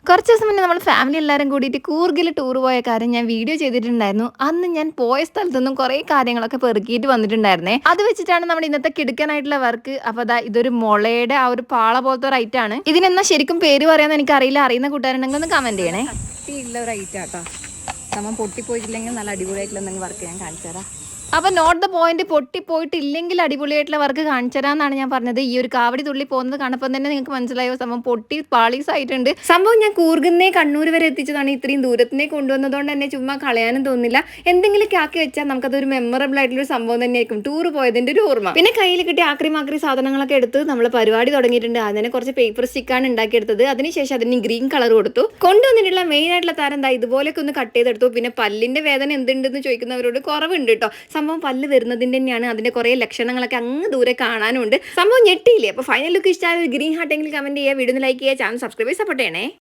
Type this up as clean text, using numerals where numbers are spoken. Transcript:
കുറച്ച് ദിവസം മുന്നേ നമ്മൾ ഫാമിലി എല്ലാവരും കൂടിയിട്ട് കൂർഗിൽ ടൂർ പോയ കാര്യം ഞാൻ വീഡിയോ ചെയ്തിട്ടുണ്ടായിരുന്നു. അന്ന് ഞാൻ പോയ സ്ഥലത്തു നിന്നും കുറേ കാര്യങ്ങളൊക്കെ പെറുക്കിയിട്ട് വന്നിട്ടുണ്ടായിരുന്നേ. അത് വെച്ചിട്ടാണ് നമ്മുടെ ഇന്നത്തെ കിടുക്കാനായിട്ടുള്ള വർക്ക്. അപ്പോൾ അതാ ഇതൊരു മുളയുടെ ആ ഒരു പാള പോലത്തെ ഒരു ഐറ്റം ആണ്. ഇതിനെന്നാ ശരിക്കും പേര് പറയാമെന്ന് എനിക്കറിയില്ല. അറിയുന്ന കൂട്ടുകാരുണ്ടെങ്കിൽ ഒന്ന് കമന്റ് ചെയ്യണേ. കട്ടിയുള്ള ഒരു ഐറ്റം ആട്ടോ. നമ്മൾ പൊട്ടിപ്പോയിട്ടില്ലെങ്കിൽ നല്ല അടിപൊളിയായിട്ടുള്ള എന്തെങ്കിലും വർക്ക് ഞാൻ കാണിച്ചു തരാം. അപ്പോൾ നോട്ട് ദ പോയിന്റ്, പൊട്ടിപ്പോയിട്ടില്ലെങ്കിൽ അടിപൊളിയായിട്ടുള്ള വർക്ക് കാണിച്ചു തരാമെന്നാണ് ഞാൻ പറഞ്ഞത്. ഈ ഒരു കാവടി തുള്ളി പോകുന്നത് കാണുമ്പോൾ തന്നെ നിങ്ങൾക്ക് മനസ്സിലായോ സംഭവം പൊട്ടി പാളീസ് ആയിട്ടുണ്ട്. സംഭവം ഞാൻ കൂർഗിന്നേ കണ്ണൂർ വരെ എത്തിച്ചതാണ്. ഇത്രയും ദൂരത്തിനെ കൊണ്ടുവന്നതുകൊണ്ട് തന്നെ ചുമ്മാ കളയാനും തോന്നില്ല. എന്തെങ്കിലുമൊക്കെ ആക്കി വെച്ചാൽ നമുക്കതൊരു മെമ്മറബിൾ ആയിട്ടുള്ള സംഭവം തന്നെയായിരിക്കും, ടൂർ പോയതിന്റെ ഒരു ഓർമ്മ. പിന്നെ കയ്യിൽ കിട്ടിയ ആക്രി സാധനങ്ങളൊക്കെ എടുത്ത് നമ്മൾ പരിപാടി തുടങ്ങിയിട്ടുണ്ട്. അതിനെ കുറച്ച് പേപ്പർ സ്റ്റിക്കാണ് ഉണ്ടാക്കിയെടുത്തത്. അതിനുശേഷം അതിന് ഗ്രീൻ കളർ കൊടുത്തു. കൊണ്ടുവന്നിട്ടുള്ള മെയിൻ ആയിട്ടുള്ള താരം എന്താ ഇതുപോലെയൊക്കെ ഒന്ന് കട്ട് ചെയ്തെടുത്തു. പിന്നെ പല്ലിന്റെ വേദന എന്തുണ്ടെന്ന് ചോദിക്കുന്നവരോട് കുറവുണ്ട് കേട്ടോ. സംഭവം പല്ല് വരുന്നതിന്റെ തന്നെയാണ്. അതിന്റെ കുറെ ലക്ഷണങ്ങളൊക്കെ അങ്ങ് ദൂരെ കാണാനുണ്ട്. സംഭവം ഞെട്ടിയില്ലേ? അപ്പോൾ ഫൈനൽ ലുക്ക് ഇഷ്ടമായ ഗ്രീൻ ഹാർട്ടെങ്കിൽ കമന്റ് ചെയ്യുക, വീഡിയോ ലൈക്ക് ചെയ്യുക, ചാനൽ സബ്സ്ക്രൈബ് സപ്പോർട്ട് ചെയ്യണേ.